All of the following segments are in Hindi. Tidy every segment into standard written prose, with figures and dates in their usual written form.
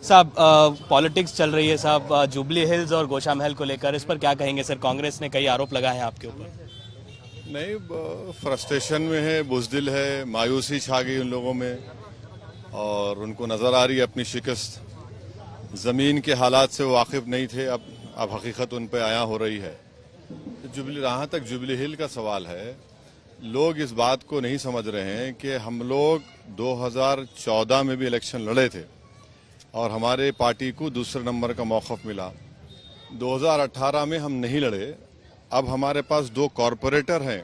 साहब पॉलिटिक्स चल रही है साहब, जुबली हिल्स और गोशा महल को लेकर, इस पर क्या कहेंगे सर? कांग्रेस ने कई आरोप लगाए हैं आपके ऊपर। नहीं, फ्रस्ट्रेशन में है, बुजदिल है, मायूसी छा गई उन लोगों में और उनको नजर आ रही है अपनी शिकस्त। जमीन के हालात से वो वाकिफ नहीं थे, अब हकीकत उन पे आया हो रही है। जहां तक जुबली हिल का सवाल है, लोग इस बात को नहीं समझ रहे हैं कि हम लोग 2014 में भी इलेक्शन लड़े थे और हमारे पार्टी को दूसरे नंबर का मौक़िफ़ मिला। 2018 में हम नहीं लड़े। अब हमारे पास दो कॉरपोरेटर हैं।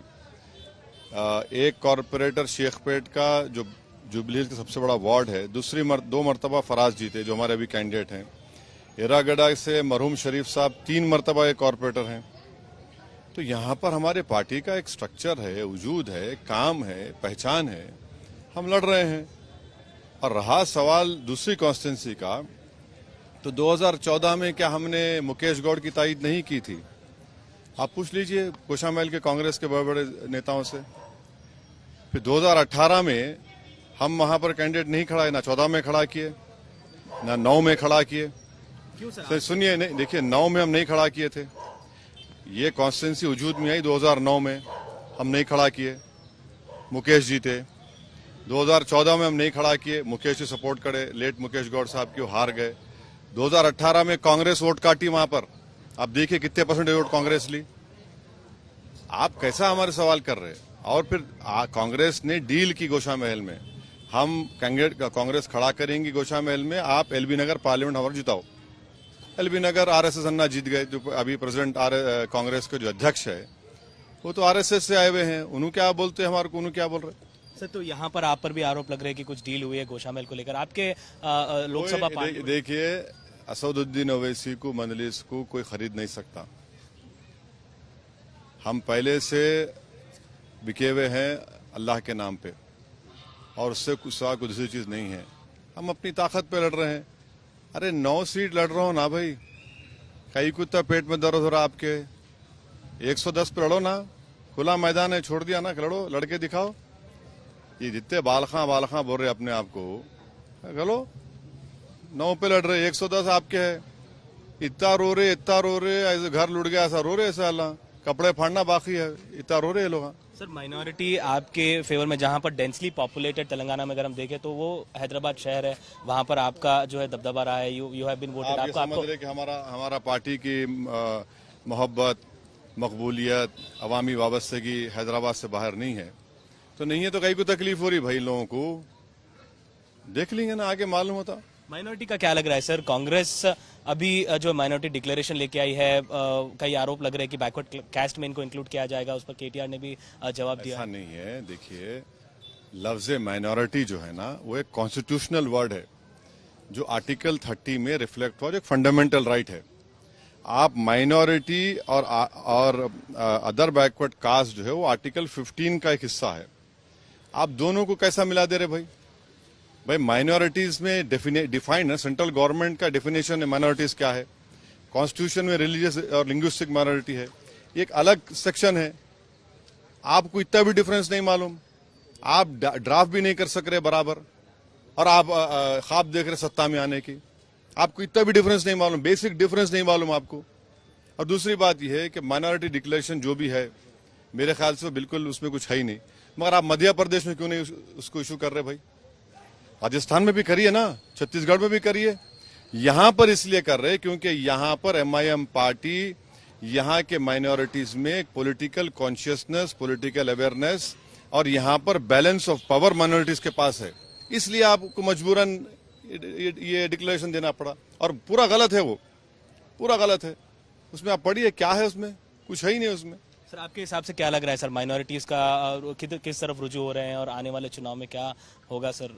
एक कॉरपोरेटर शेखपेट का जो जुबली हिल्स का सबसे बड़ा वार्ड है, दो मरतबा फराज जीते जो हमारे अभी कैंडिडेट हैं। एरागढ़ा से मरहूम शरीफ साहब 3 मरतबा एक कॉरपोरेटर हैं। तो यहाँ पर हमारे पार्टी का एक स्ट्रक्चर है, वजूद है, काम है, पहचान है, हम लड़ रहे हैं। और रहा सवाल दूसरी कॉन्स्टिट्यूंसी का, तो 2014 में क्या हमने मुकेश गौड़ की तायद नहीं की थी? आप पूछ लीजिए गोशा महल के कांग्रेस के बड़े बड़े नेताओं से। फिर 2018 में हम वहां पर कैंडिडेट नहीं खड़ा है, ना 14 में खड़ा किए, ना 9 में खड़ा किए। सर सुनिए, नहीं देखिए, 9 में हम नहीं खड़ा किए थे। ये कॉन्स्टिट्यूंसी वजूद में आई 2009 में, हम नहीं खड़ा किए, मुकेश जीते। 2014 में हम नहीं खड़ा किए, मुकेश से सपोर्ट करे, लेट मुकेश गौड़ साहब की हार गए। 2018 में कांग्रेस वोट काटी वहां पर, आप देखिए कितने परसेंटेज वोट कांग्रेस ली। आप कैसा हमारे सवाल कर रहे हैं? और फिर कांग्रेस ने डील की गोशा महल में, हम कैंडिडेट कांग्रेस खड़ा करेंगी गोशा महल में, आप एलबी नगर पार्लियामेंट हमारा जिताओ। एलबी नगर आरएसएस अन्ना जीत गए। जो अभी प्रेसिडेंट कांग्रेस के जो अध्यक्ष है वो तो आरएसएस से आए हुए हैं, उन्होंने क्या बोलते हैं हमारे को, उन्होंने क्या बोल रहे हैं? सर तो यहाँ पर आप पर भी आरोप लग रहे हैं कि कुछ डील हुई है गोशा महल को लेकर आपके लोकसभा पार्टी। देखिए, असदुद्दीन ओवैसी को, मंजलिस को कोई खरीद नहीं सकता। हम पहले से बिके हुए हैं अल्लाह के नाम पे, और उससे कुछ दूसरी चीज नहीं है। हम अपनी ताकत पे लड़ रहे हैं। अरे 9 सीट लड़ रहा हो ना भाई, कई कुत्ता पेट में दर्द हो रहा आपके, 110 पे लड़ो ना, खुला मैदान है, छोड़ दिया ना, लड़ो, लड़के दिखाओ। ये जितने बालखा बोल रहे अपने आप को, चलो 9 पे लड़ रहे, 110 आपके है। इतना रो रहे, ऐसे घर लुट गया ऐसा रो रहे, ऐसा अल्लाह कपड़े फाड़ना बाकी है, इतना रो रहे लोग। सर माइनॉरिटी आपके फेवर में, जहां पर डेंसली पॉपुलेटेड तेलंगाना में अगर हम देखें तो वो हैदराबाद शहर है, वहां पर आपका जो है दबदबा रहा है। You have been voted. आप समझ रहे कि हमारा पार्टी की मोहब्बत, मकबूलियत, अवामी वाबस्तगी हैदराबाद से बाहर नहीं है। तो नहीं है तो कहीं को तकलीफ हो रही भाई लोगों को, देख लेंगे ना, आगे मालूम होता। माइनॉरिटी का क्या लग रहा है सर? कांग्रेस अभी जो माइनॉरिटी डिक्लेरेशन लेके आई है, कई आरोप लग रहे हैं कि बैकवर्ड कास्ट में इनको इंक्लूड किया जाएगा, उस पर केटीआर ने भी जवाब दिया। ऐसा नहीं है। देखिए, लफ्ज माइनॉरिटी जो है ना, वो एक कॉन्स्टिट्यूशनल वर्ड है जो आर्टिकल 30 में रिफ्लेक्ट हुआ, जो एक फंडामेंटल राइट है। आप माइनॉरिटी और अदर बैकवर्ड कास्ट जो है वो आर्टिकल 15 का एक हिस्सा है। आप दोनों को कैसा मिला दे रहे भाई? माइनॉरिटीज में डिफाइंड है, सेंट्रल गवर्नमेंट का डेफिनेशन है माइनॉरिटीज क्या है। कॉन्स्टिट्यूशन में रिलीजियस और लिंग्विस्टिक माइनॉरिटी है, एक अलग सेक्शन है। आपको इतना भी डिफरेंस नहीं मालूम, आप ड्राफ्ट भी नहीं कर सक रहे बराबर, और आप ख्वाब देख रहे सत्ता में आने की। आपको इतना भी डिफरेंस नहीं मालूम, बेसिक डिफरेंस नहीं मालूम आपको। और दूसरी बात यह है कि माइनॉरिटी डिक्लेरेशन जो भी है, मेरे ख्याल से बिल्कुल उसमें कुछ है ही नहीं। मगर आप मध्य प्रदेश में क्यों नहीं उसको इशू कर रहे भाई? राजस्थान में भी करिए ना, छत्तीसगढ़ में भी करिए। यहां पर इसलिए कर रहे क्योंकि यहां पर एमआईएम पार्टी यहां के माइनॉरिटीज में पॉलिटिकल कॉन्शियसनेस, पॉलिटिकल अवेयरनेस और यहां पर बैलेंस ऑफ पावर माइनॉरिटीज के पास है, इसलिए आपको मजबूरन ये डिक्लेरेशन देना पड़ा। और पूरा गलत है, वो पूरा गलत है। उसमें आप पढ़िए क्या है, उसमें कुछ है ही नहीं उसमें। सर आपके हिसाब से क्या लग रहा है सर, माइनॉरिटीज का किस तरफ रुझू हो रहे हैं और आने वाले चुनाव में क्या होगा सर?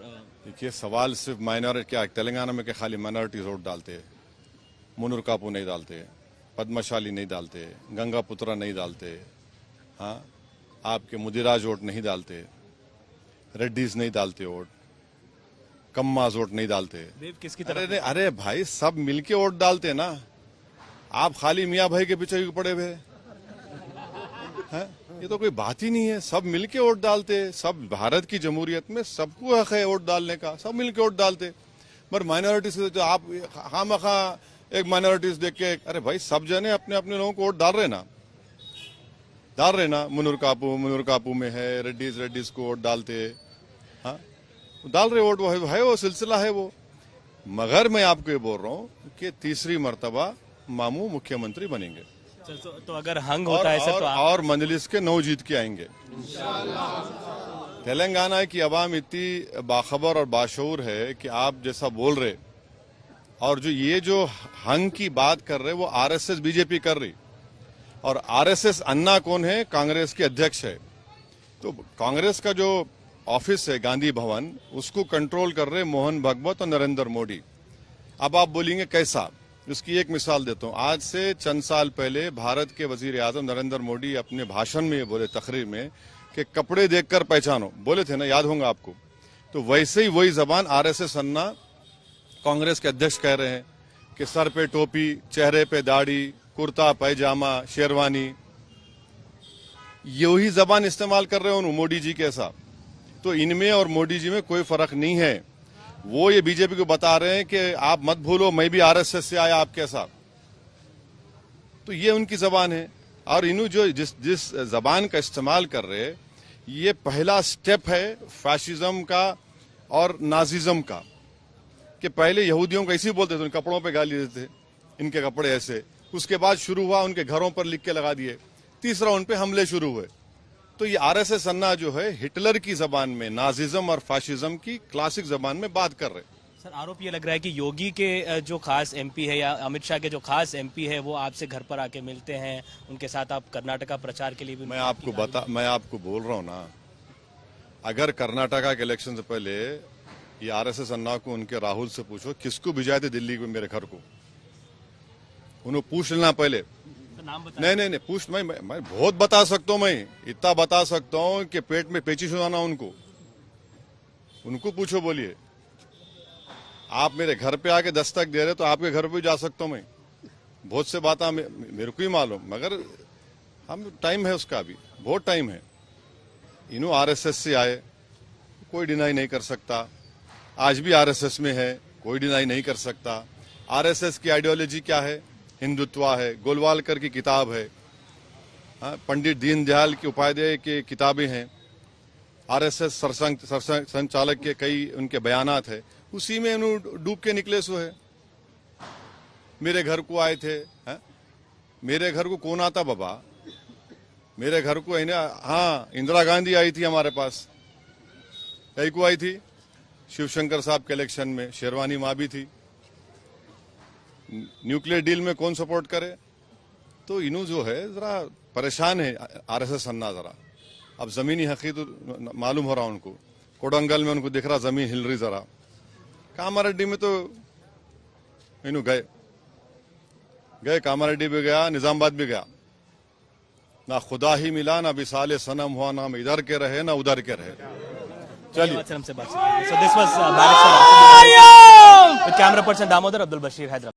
देखिए, सवाल सिर्फ माइनॉरिटी क्या, तेलंगाना में क्या खाली माइनॉरिटी वोट डालते हैं? मुनूर कापू नहीं डालते, पद्मशाली नहीं डालते, गंगा पुत्रा नहीं डालते, हाँ, आपके मुदिराज वोट नहीं डालते, रेड्डीज नहीं डालते वोट, कम्माज वोट नहीं डालते। किसकी तरफ? अरे भाई, सब मिलके वोट डालते ना। आप खाली मियाँ भाई के पीछे पड़े हुए हैं, ये तो कोई बात ही नहीं है। सब मिलके वोट डालते, सब भारत की जमहूरियत में सबको हक है वोट डालने का, सब मिलके वोट डालते। पर माइनॉरिटी से तो आप खामखा एक माइनॉरिटीज देख के, अरे भाई सब जने अपने अपने लोगों को वोट डाल रहे ना। मुनूर कापू में है, रेड्डीज को वोट डालते, हाँ डाल रहे वोट, वो है वो सिलसिला है वो। मगर मैं आपको ये बोल रहा हूँ कि तीसरी मर्तबा मामू मुख्यमंत्री बनेंगे। तो अगर हंग होता है सर तो और मजलिस के 9 जीत के आएंगे। तेलंगाना की अवाम इतनी बाखबर और बाशऊर है कि आप जैसा बोल रहे, और ये जो हंग की बात कर रहे वो आरएसएस बीजेपी कर रही, और आरएसएस अन्ना कौन है? कांग्रेस के अध्यक्ष है। तो कांग्रेस का जो ऑफिस है गांधी भवन, उसको कंट्रोल कर रहे मोहन भागवत और नरेंद्र मोदी। अब आप बोलेंगे कैसा? उसकी एक मिसाल देता हूं। आज से चंद साल पहले भारत के वजीर आजम नरेंद्र मोदी अपने भाषण में बोले, तकरीर में, कि कपड़े देखकर पहचानो, बोले थे ना, याद होगा आपको। तो वैसे ही वही जबान आरएसएस अन्ना कांग्रेस के अध्यक्ष कह रहे हैं कि सर पे टोपी, चेहरे पे दाढ़ी, कुर्ता पैजामा, शेरवानी, यही जबान इस्तेमाल कर रहे हो मोदी जी के साथ। तो इनमें और मोदी जी में कोई फर्क नहीं है। वो ये बीजेपी को बता रहे हैं कि आप मत भूलो मैं भी आरएसएस से आया आपके साथ। तो ये उनकी जबान है। और इन्हों जो जिस जबान का इस्तेमाल कर रहे, ये पहला स्टेप है फैशिज्म का और नाजिज्म का। कि पहले यहूदियों को ऐसे ही बोलते थे, उन कपड़ों पे गाली देते थे, इनके कपड़े ऐसे। उसके बाद शुरू हुआ उनके घरों पर लिख के लगा दिए। तीसरा उन पे हमले शुरू हुए। तो ये आरएसएस अन्ना जो है हिटलर की जबान में नाजिज्म और फाशिज्म की क्लासिक जबान में बात कर रहे। सर आरोप ये लग रहा है कि योगी के जो खास एमपी है या अमित शाह के जो खास एमपी है वो आपसे घर पर आके मिलते हैं, उनके साथ आप कर्नाटका प्रचार के लिए भी। मैं आपको बोल रहा हूँ ना, अगर कर्नाटका के इलेक्शन से पहले ये आरएसएस अन्ना को उनके राहुल से पूछो किसको भिजाए थे दिल्ली को मेरे घर को, उन्हें पूछ लेना पहले। नहीं पूछ, मैं बहुत बता सकता हूँ। मैं इतना बता सकता हूँ कि पेट में पेचिश हो जाना उनको पूछो। बोलिए, आप मेरे घर पे आके दस्तक दे रहे तो आपके घर पे जा सकता हूँ मैं। बहुत से बातें मेरे को ही मालूम, मगर हम टाइम है उसका, अभी बहुत टाइम है। इन्हों आरएसएस से आए, कोई डिनाई नहीं कर सकता। आज भी आरएसएस में है, कोई डिनाई नहीं कर सकता। आरएसएस की आइडियोलॉजी क्या है? हिंदुत्व है। गोलवालकर की किताब है, पंडित दीनदयाल की उपाध्याय की किताबें हैं, आरएसएस संचालक के कई उनके बयानात है, उसी में उन्होंने डूब के निकले सो है। मेरे घर को आए थे, मेरे घर को कौन आता बाबा? मेरे घर को है ना, हाँ इंदिरा गांधी आई थी हमारे पास। कई को आई थी? शिवशंकर साहब के इलेक्शन में शेरवानी माँ भी थी। न्यूक्लियर डील में कौन सपोर्ट करे? तो इन्हों जो है जरा परेशान है आरएसएस अन्ना जरा। अब जमीनी हकीकत मालूम हो रहा उनको। कोडंगल में उनको दिख रहा जमीन हिल रही जरा। कामारेड्डी में तो इन्हों गए कामारेड्डी भी गया, निजामाबाद भी गया। ना खुदा ही मिला, ना विसाले सनम हुआ, ना हम इधर के रहे ना उधर के रहे। चलिए हमसे बात। So this was camera person Damodar Abdul Bashir, Hyderabad.